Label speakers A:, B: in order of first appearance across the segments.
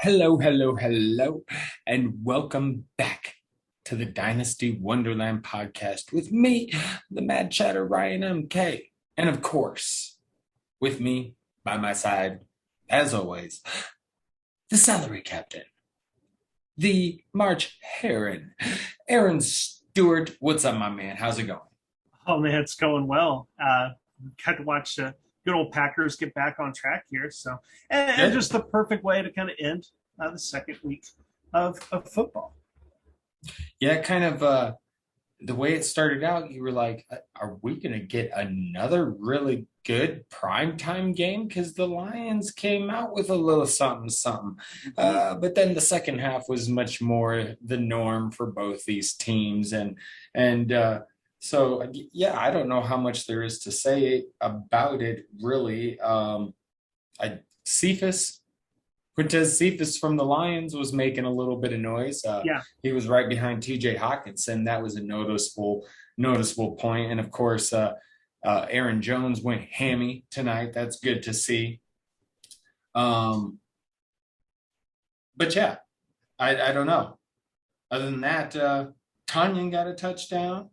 A: Hello, hello, hello, and welcome back to the Dynasty Wonderland podcast with me, the Mad Chatter Ryan MK. And of course, with me by my side, as always, the Salary Captain, the March Heron, Aaron Stewart. What's up, my man? How's it going?
B: Oh man, it's going well. Got to watch the good old Packers get back on track here. So, and
A: Good.
B: just the perfect way to kind of end the second week of football.
A: Yeah, kind of the way it started out, you were like, are we going to get another really good primetime game? Because the Lions came out with a little something, something.
B: Mhm.
A: But then the second half was much more the norm for both these teams. And yeah, I don't know how much there is to say about it, really. Cephas Quintez Cephas from the Lions was making a little bit of noise.
B: Yeah,
A: He was right behind T.J. Hawkinson. That was a noticeable point. And of course, Aaron Jones went hammy tonight. That's good to see. Um, but yeah, I don't know. Other than that, Tanyan got a touchdown.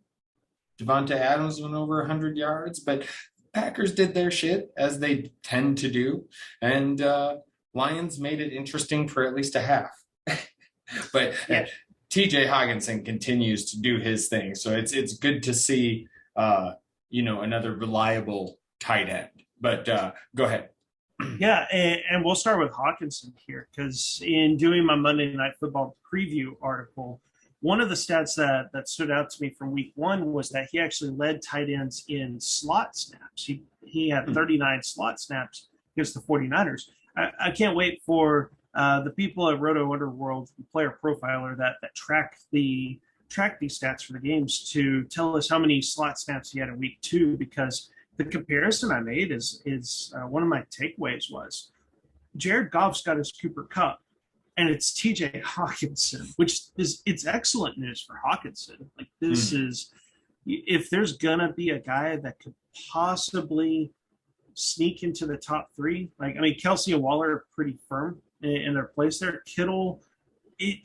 A: Devonta Adams went over 100 yards, but Packers did their shit as they tend to do, and Lions made it interesting for at least a half. But
B: yeah,
A: TJ Hawkinson continues to do his thing, so it's good to see another reliable tight end. But go ahead.
B: yeah. And we'll start with Hawkinson here because in doing my Monday Night Football preview article, one of the stats that stood out to me from week one was that he actually led tight ends in slot snaps. He had 39 slot snaps against the 49ers. I can't wait for the people at Roto Underworld, the player profiler that track these stats for the games to tell us how many slot snaps he had in week two, because the comparison I made is one of my takeaways was Jared Goff's got his Cooper Cup, and it's TJ Hawkinson, which is it's excellent news for Hawkinson. Like this
A: Mm.
B: is if there's gonna be a guy that could possibly sneak into the top three, like I mean Kelsey and Waller are pretty firm in their place there. Kittle,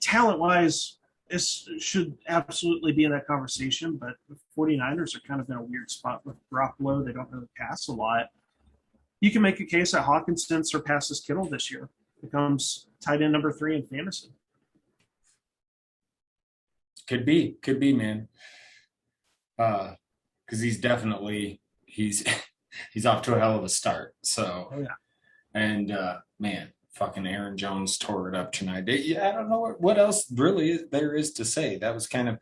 B: talent wise, this should absolutely be in that conversation, but the 49ers are kind of in a weird spot with Garoppolo. They don't really pass a lot. You can make a case that Hawkinson surpasses Kittle this year, becomes tight end number three in fantasy.
A: Could be, man. Because he's he's off to a hell of a start. So,
B: Oh yeah,
A: and man, fucking Aaron Jones tore it up tonight. Yeah, I don't know what else really there is to say. That was kind of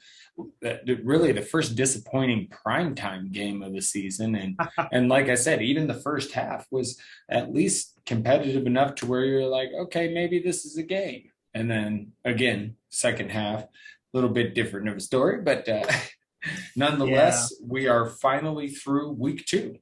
A: really the first disappointing primetime game of the season, and like I said, even the first half was at least competitive enough to where you're like, okay, maybe this is a game. And then again, second half, a little bit different of a story, but
B: yeah.
A: nonetheless, we are finally through week two.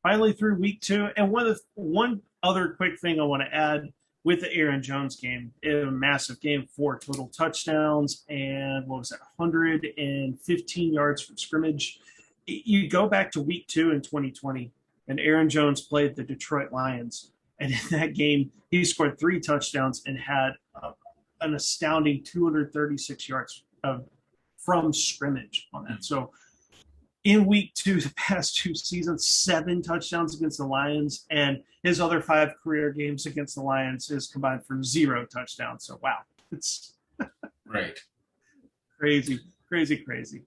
B: Finally through week two, and one other quick thing I want to add with the Aaron Jones game, a massive game, 4 total touchdowns, and what was that, 115 yards from scrimmage. You go back to week two in 2020, and Aaron Jones played the Detroit Lions, and in that game he scored 3 touchdowns and had an astounding 236 yards from scrimmage on that. So in week two, the past 2 seasons, 7 touchdowns against the Lions, and his other 5 career games against the Lions is combined for 0 touchdowns. So wow, it's
A: Right.
B: crazy, crazy, crazy.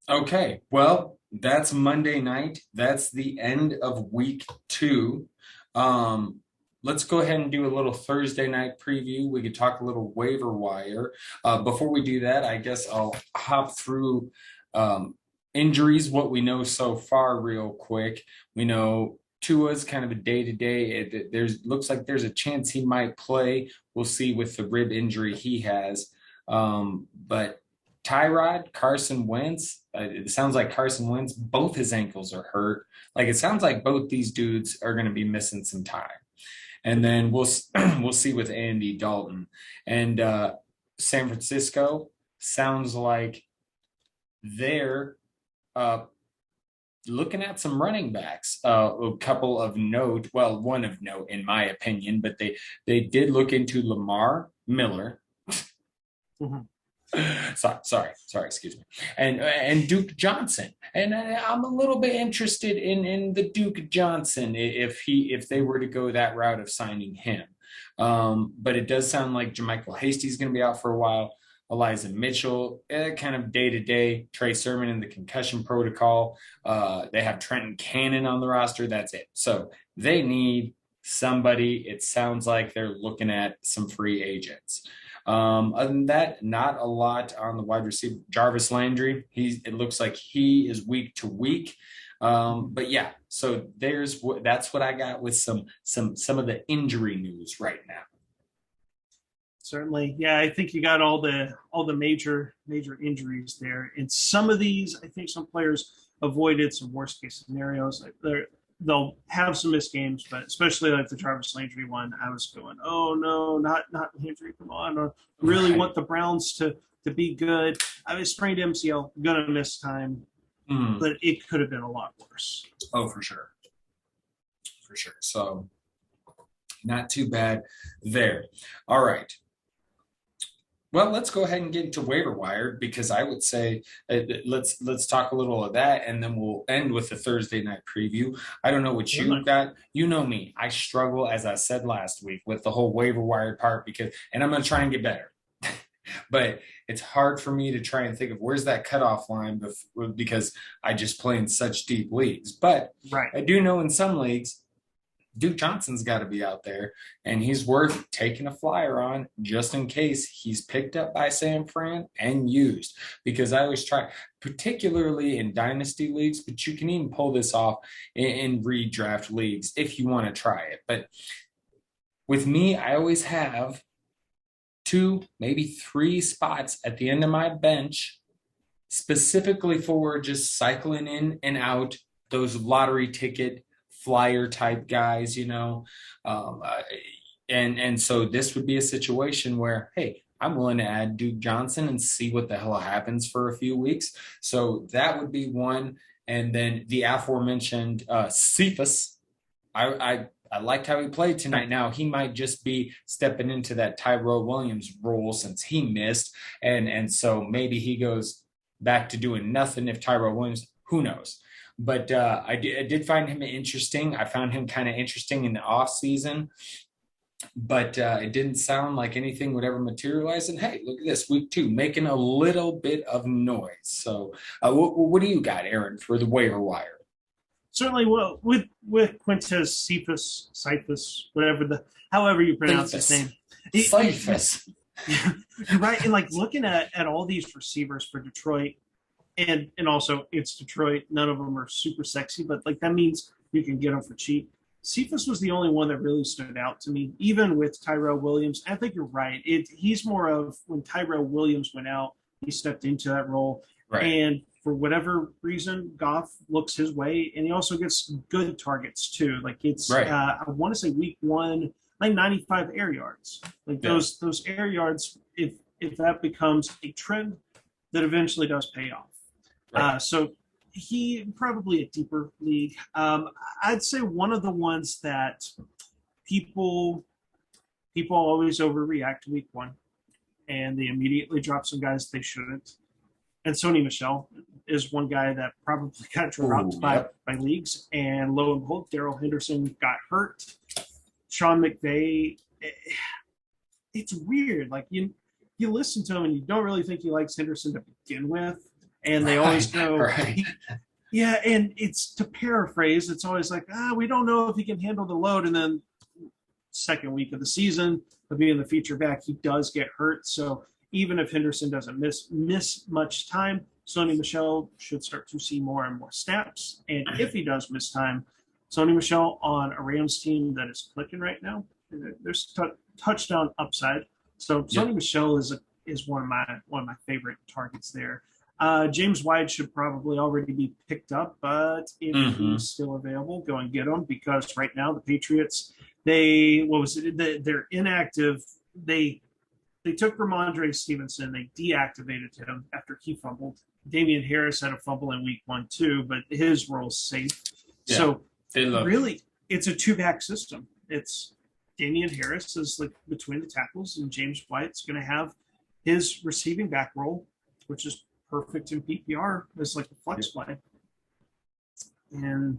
A: Okay. Well, that's Monday night. That's the end of week two. Um, let's go ahead and do a little Thursday night preview. We could talk a little waiver wire. Before we do that, I guess I'll hop through um, injuries, what we know so far, real quick. We know Tua's kind of a day to day. There's looks like there's a chance he might play. We'll see with the rib injury he has. But Tyrod, Carson Wentz, it sounds like Carson Wentz, both his ankles are hurt. Like it sounds like both these dudes are going to be missing some time. And then we'll see with Andy Dalton and San Francisco. Sounds like they're uh, looking at some running backs. A couple of note, well, one of note in my opinion, but they did look into Lamar Miller.
B: Mhm.
A: Sorry, excuse me, and Duke Johnson, and I'm a little bit interested in the Duke Johnson if they were to go that route of signing him. But it does sound like Jermichael Hasty's going to be out for a while. Eliza Mitchell, kind of day to day. Trey Sermon in the concussion protocol. They have Trenton Cannon on the roster. That's it. So they need somebody. It sounds like they're looking at some free agents. Other than that, not a lot on the wide receiver. Jarvis Landry, it looks like he is week to week. But yeah, so that's what I got with some of the injury news right now.
B: Certainly, yeah. I think you got all the major injuries there, and some of these, I think some players avoided some worst case scenarios. They'll have some missed games, but especially like the Jarvis Landry one, I was going, oh no, not Landry, come on! I really
A: Right.
B: want the Browns to be good. I was sprained MCL, gonna miss time,
A: Mm.
B: but it could have been a lot worse.
A: Oh, for sure. For sure. So not too bad there. All right. Well, let's go ahead and get into waiver wire because I would say let's talk a little of that, and then we'll end with the Thursday night preview. I don't know what you got. You know me. I struggle, as I said last week, with the whole waiver wire part and I'm going to try and get better. But it's hard for me to try and think of where's that cutoff line because I just play in such deep leagues. But
B: Right.
A: I do know in some leagues Duke Johnson's got to be out there, and he's worth taking a flyer on just in case he's picked up by San Fran and used. Because I always try, particularly in dynasty leagues, but you can even pull this off in redraft leagues if you want to try it. But with me, I always have two, maybe three spots at the end of my bench specifically for just cycling in and out those lottery ticket flyer type guys, um, uh, and so this would be a situation where, hey, I'm willing to add Duke Johnson and see what the hell happens for a few weeks. So that would be one, and then the aforementioned Cephas. I liked how he played tonight. Now he might just be stepping into that Tyrell Williams role since he missed, and so maybe he goes back to doing nothing if Tyrell Williams. Who knows? But I did find him interesting. I found him kind of interesting in the off season, but it didn't sound like anything would ever materialize. And hey, look at this week two, making a little bit of noise. So, what do you got, Aaron, for the waiver wire?
B: Certainly, well, with Quintez Cephas, however you pronounce his name,
A: Cephas.
B: right? And like looking at all these receivers for Detroit, and also it's Detroit. None of them are super sexy, but like that means you can get them for cheap. Cephas was the only one that really stood out to me, even with Tyrell Williams. I think you're right. He's more of when Tyrell Williams went out, he stepped into that role,
A: Right.
B: and for whatever reason, Goff looks his way, and he also gets good targets too. Like it's,
A: Right.
B: I want to say week one, like 95 air yards. Like those air yards, if that becomes a trend, that eventually does pay off.
A: Right.
B: So he probably a deeper league. I'd say one of the ones that people always overreact to week one, and they immediately drop some guys they shouldn't. And Sony Michel is one guy that probably got dropped by leagues. And lo and behold, Darrell Henderson got hurt. Sean McVay, it's weird. Like you listen to him and you don't really think he likes Henderson to begin with. And they always go,
A: right.
B: Yeah, and it's to paraphrase, it's always like, we don't know if he can handle the load. And then second week of the season, of being the feature back, he does get hurt. So even if Henderson doesn't miss much time, Sony Michel should start to see more and more snaps. And if he does miss time, Sony Michel on a Rams team that is clicking right now, there's touchdown upside. So Sony Michel is one of my favorite targets there. James White should probably already be picked up, but if he's still available, go and get him, because right now the Patriots, they're inactive. They they took Ramondre Stevenson, they deactivated him after he fumbled. Damian Harris had a fumble in week 1 too, but his role's safe.
A: Yeah,
B: So
A: they love
B: really, it's a 2-back system. It's Damian Harris is like between the tackles, and James White's going to have his receiving back role, which is perfect in PPR as like a flex play. And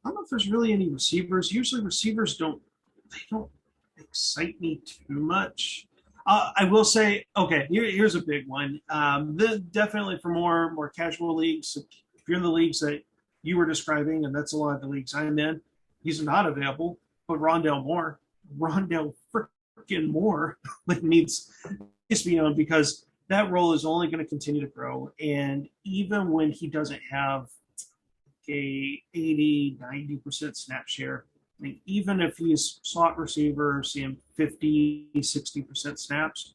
B: I don't know if there's really any receivers. Usually receivers don't excite me too much. I will say, okay, here's a big one. Definitely for more casual leagues, if you're in the leagues that you were describing, and that's a lot of the leagues I'm in, he's not available. But Rondale freaking Moore needs to be on, because that role is only going to continue to grow. And even when he doesn't have a 80-90% snap share, I mean, even if he's slot receiver, seeing 50-60% snaps,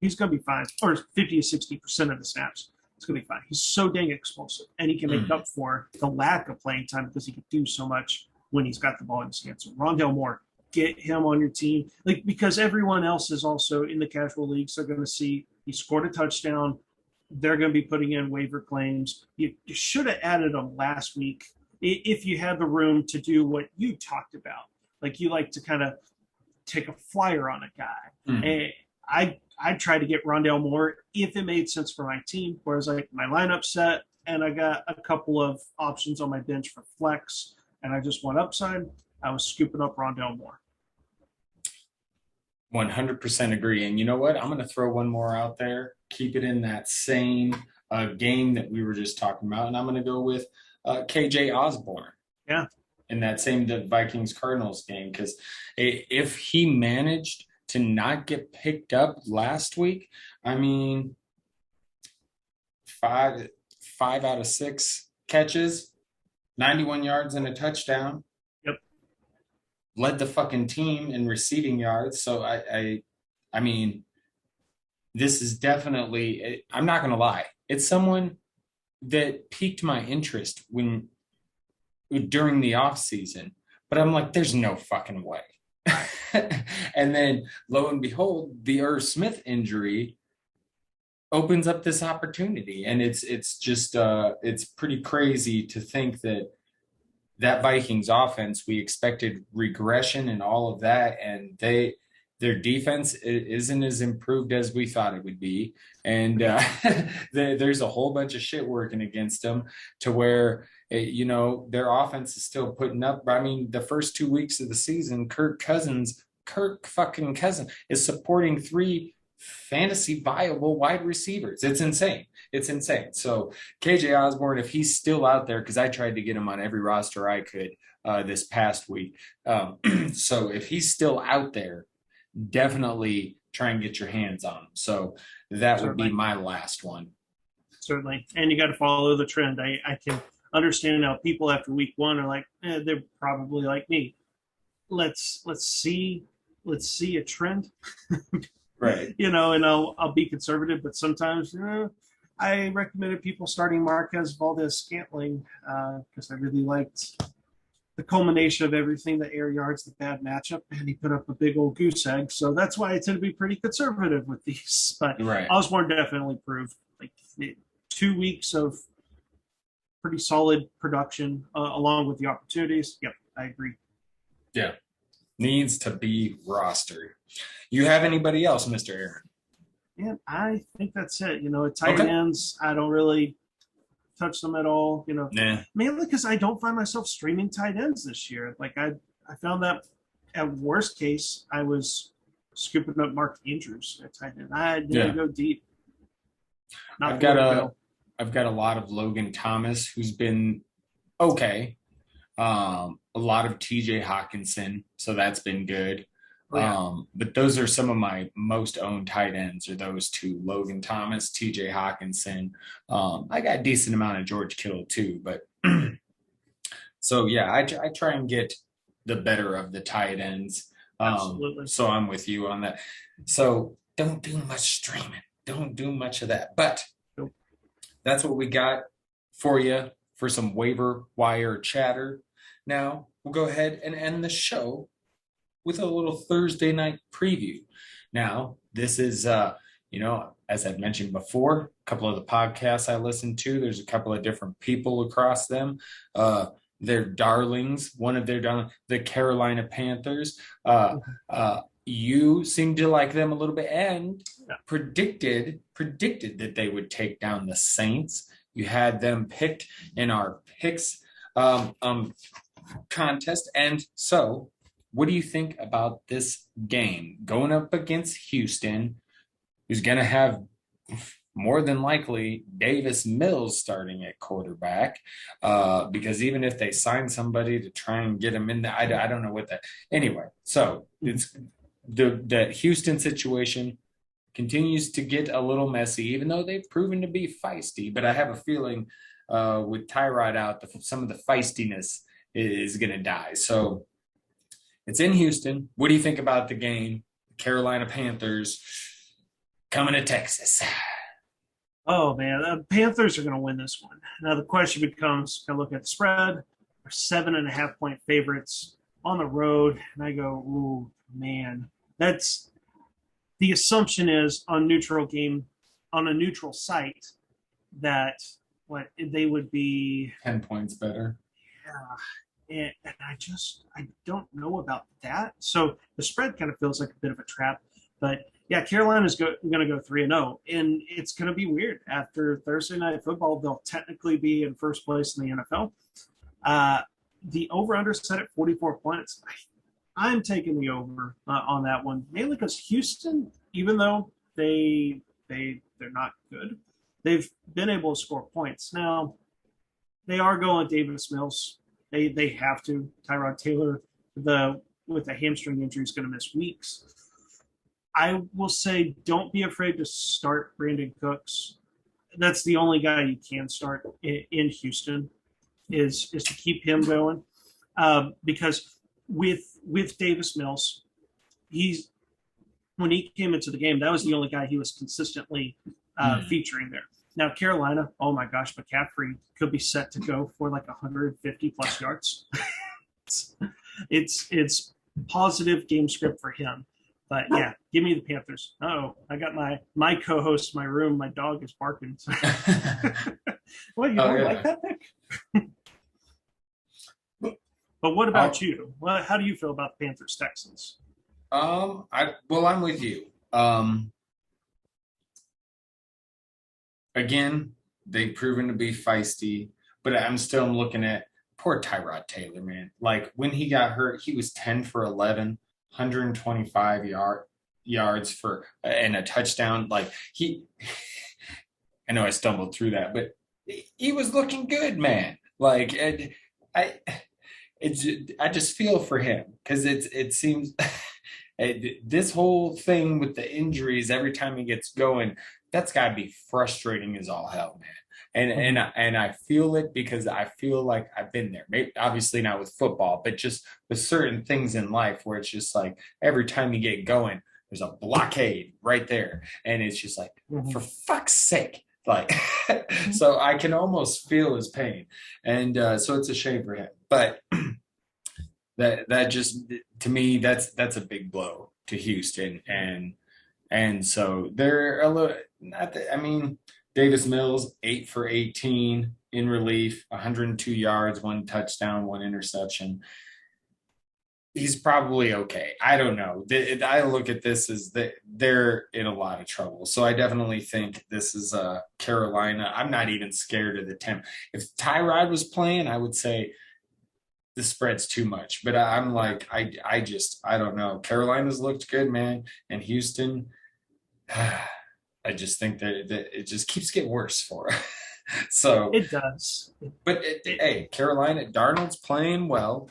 B: he's going to be fine. Or 50-60% of the snaps, it's going to be fine. He's so dang explosive, and he can make up for the lack of playing time because he can do so much when he's got the ball in his hands. So Rondale Moore, get him on your team, because everyone else is also in the casual leagues. They're going to see he scored a touchdown. They're going to be putting in waiver claims. You should have added them last week if you had the room to do what you talked about. Like, you like to kind of take a flyer on a guy. And I tried to get Rondale Moore if it made sense for my team, whereas like my lineup set and I got a couple of options on my bench for flex, and I just want upside, I was scooping up Rondale Moore.
A: 100% agree. And you know what? I'm going to throw one more out there. Keep it in that same game that we were just talking about. And I'm going to go with KJ Osborne.
B: Yeah.
A: In that same Vikings-Cardinals game. Because if he managed to not get picked up last week, I mean, five out of 6 catches, 91 yards and a touchdown.
B: Yep.
A: Led the fucking team in receiving yards. So I mean, this is definitely, I'm not going to lie, it's someone that piqued my interest during the off season, but I'm like, there's no fucking way. And then lo and behold, the Irv Smith injury opens up this opportunity. And it's just it's pretty crazy to think that Vikings offense, we expected regression and all of that, and their defense isn't as improved as we thought it would be. And there's a whole bunch of shit working against them to where, their offense is still putting up. I mean, the first 2 weeks of the season, Kirk fucking Cousins is supporting 3 fantasy viable wide receivers. It's insane. So KJ Osborne, if he's still out there, because I tried to get him on every roster I could this past week. So if he's still out there, definitely try and get your hands on him. So that would be my last one.
B: Certainly. And you got to follow the trend. I can understand how people after week 1 are like, they're probably like me. Let's see a trend.
A: Right.
B: And I'll be conservative, but sometimes I recommended people starting Marquez Valdez-Scantling because I really liked the culmination of everything, the air yards, the bad matchup, and he put up a big old goose egg. So that's why I tend to be pretty conservative with these. But
A: right.
B: Osborne definitely proved 2 weeks of pretty solid production along with the opportunities. Yep, I agree.
A: Yeah. Needs to be rostered. You have anybody else, Mr. Aaron?
B: And I think that's it. Tight ends, I don't really touch them at all.
A: Nah.
B: Mainly because I don't find myself streaming tight ends this year. Like I found that at worst case, I was scooping up Mark Andrews at tight end. I didn't go deep.
A: I've got a lot of Logan Thomas, who's been okay. A lot of TJ Hawkinson, so that's been good. But those are some of my most owned tight ends, are those 2, Logan Thomas, TJ Hawkinson. I got a decent amount of George Kittle too, but so yeah, I try and get the better of the tight ends.
B: Absolutely.
A: So I'm with you on that. So don't do much streaming. Don't do much of that. But that's what we got for you for some waiver wire chatter. Now we'll go ahead and end the show with a little Thursday night preview. Now, this is, as I've mentioned before, a couple of the podcasts I listen to, there's a couple of different people across them. Their darlings, one of their darlings, the Carolina Panthers. You seem to like them a little bit and predicted that they would take down the Saints. You had them picked in our picks contest. And so, what do you think about this game going up against Houston, who's going to have more than likely Davis Mills starting at quarterback? Because even if they sign somebody to try and get him in there, I don't know what that. Anyway, so it's the Houston situation continues to get a little messy, even though they've proven to be feisty. But I have a feeling with Tyrod out, some of the feistiness is going to die. So it's in Houston. What do you think about the game? Carolina Panthers coming to Texas.
B: Oh, man, the Panthers are going to win this one. Now, the question becomes, I look at the spread, they're 7.5-point favorites on the road, and I go, ooh, man. That's the assumption is on a neutral site that they would be
A: 10 points better.
B: Yeah. And I don't know about that. So the spread kind of feels like a bit of a trap. But yeah, Carolina's going to go 3-0, and it's going to be weird. After Thursday Night Football, they'll technically be in first place in the NFL. The over/under set at 44 points. I'm taking the over on that one, mainly because Houston, even though they're not good, they've been able to score points. Now they are going Davis Mills. They have to. Tyrod Taylor, with the hamstring injury, is going to miss weeks. I will say, don't be afraid to start Brandon Cooks. That's the only guy you can start in Houston, is to keep him going, because with Davis Mills, when he came into the game, that was the only guy he was consistently featuring there. Now Carolina, oh my gosh, McCaffrey could be set to go for like 150 plus yards. it's positive game script for him. But yeah, give me the Panthers. Oh, I got my co-host in my room. My dog is barking. What, you don't like that, Nick? But what about you? Well, how do you feel about the Panthers Texans?
A: I'm with you. Again, they've proven to be feisty, but I'm still looking at poor Tyrod Taylor, man. Like when he got hurt, he was 10 for 11, 125 yards and a touchdown. Like I know I stumbled through that, but he was looking good, man. Like I just feel for him because it seems this whole thing with the injuries every time he gets going, that's got to be frustrating as all hell, man. And I feel it because I feel like I've been there. Maybe obviously not with football, but just with certain things in life where it's just like every time you get going, there's a blockade right there, and it's just like for fuck's sake. Like, so I can almost feel his pain, and so it's a shame for him. But that just, to me, that's a big blow to Houston, and so they're a little. Davis Mills 8 for 18 in relief, 102 yards, 1 touchdown, 1 interception. He's probably okay. I don't know. I look at this as they're in a lot of trouble. So I definitely think this is Carolina. I'm not even scared of the 10. If Tyrod was playing, I would say the spread's too much. But I'm like, I don't know. Carolina's looked good, man. And Houston, I just think that it just keeps getting worse for her. So
B: it does.
A: But hey, Carolina, Darnold's playing well.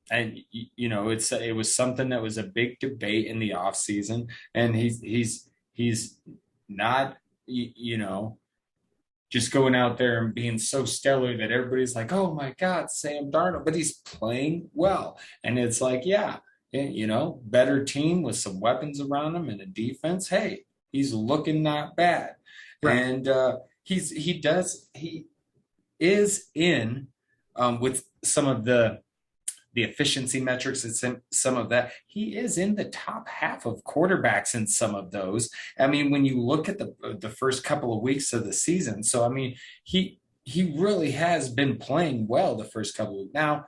A: And it was something that was a big debate in the offseason, and he's not just going out there and being so stellar that everybody's like, oh my God, Sam Darnold, but he's playing well, and it's like, yeah, better team with some weapons around him and a defense. Hey, he's looking not bad, right. And he is in with some of the the efficiency metrics and some of that. He is in the top half of quarterbacks in some of those. I mean, when you look at the first couple of weeks of the season, so I mean, he really has been playing well the first couple of weeks. Now,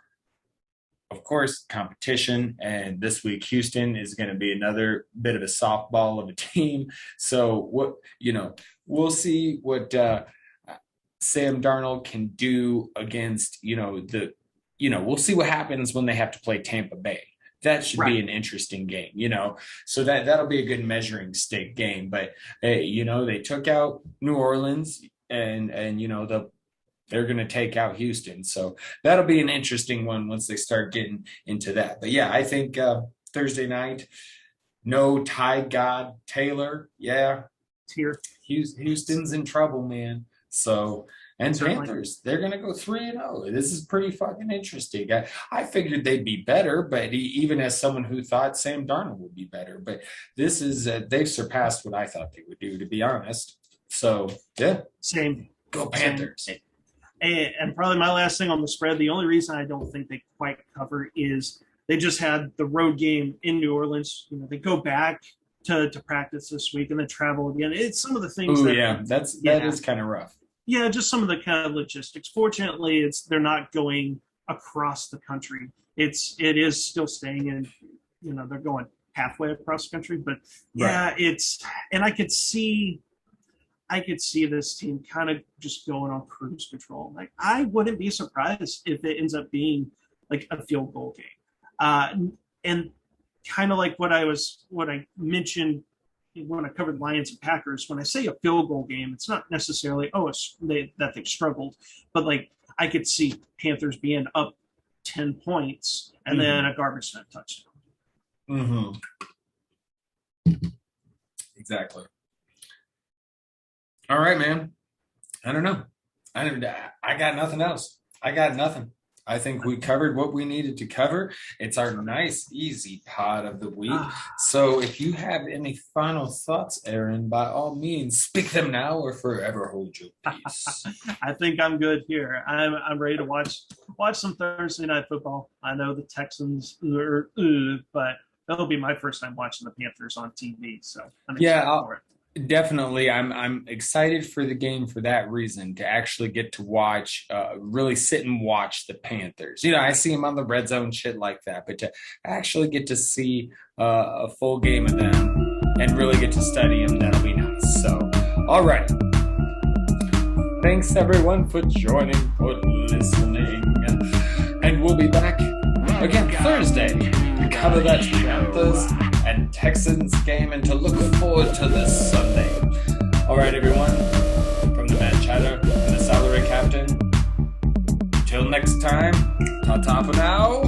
A: of course, competition, and this week Houston is going to be another bit of a softball of a team. So we'll see what Sam Darnold can do against we'll see what happens when they have to play Tampa Bay. That should be an interesting game, So that'll be a good measuring stick game. But they took out New Orleans, and they're going to take out Houston. So that'll be an interesting one once they start getting into that. But yeah, I think Thursday night, no Tide God Taylor. Yeah.
B: Here.
A: Houston's in trouble, man. So, and
B: Certainly.
A: Panthers, they're going to go 3-0. This is pretty fucking interesting. I figured they'd be better, but even as someone who thought Sam Darnold would be better, but this is, they've surpassed what I thought they would do, to be honest. So, yeah.
B: Same.
A: Go Panthers.
B: Same. And probably my last thing on the spread, the only reason I don't think they quite cover is they just had the road game in New Orleans. They go back to practice this week and then travel again. It's some of the things
A: that is kind of rough.
B: Yeah, just some of the kind of logistics. Fortunately, they're not going across the country. It is still staying in, they're going halfway across the country. But yeah, and I could see this team kind of just going on cruise control. Like, I wouldn't be surprised if it ends up being like a field goal game. And kind of like what I mentioned when I covered Lions and Packers, when I say a field goal game, it's not necessarily, that they struggled, but like I could see Panthers being up 10 points and then a garbage time touchdown.
A: Mm-hmm. Exactly. All right, man. I don't know. I got nothing else. I got nothing. I think we covered what we needed to cover. It's our nice, easy pod of the week. So if you have any final thoughts, Aaron, by all means, speak them now or forever hold your peace.
B: I think I'm good here. I'm ready to watch some Thursday night football. I know the Texans but that'll be my first time watching the Panthers on TV. So I'm excited for it.
A: Definitely. I'm excited for the game for that reason, to actually get to watch, really sit and watch the Panthers. I see them on the red zone, shit like that, but to actually get to see a full game of them and really get to study them, that'll be nice. So, all right. Thanks everyone for joining, for listening, and we'll be back again Thursday to cover that Panthers and Texans game and to look forward to this Sunday. All right, everyone, from the Mad Chatter and the Salary Captain, until next time, ta-ta for now.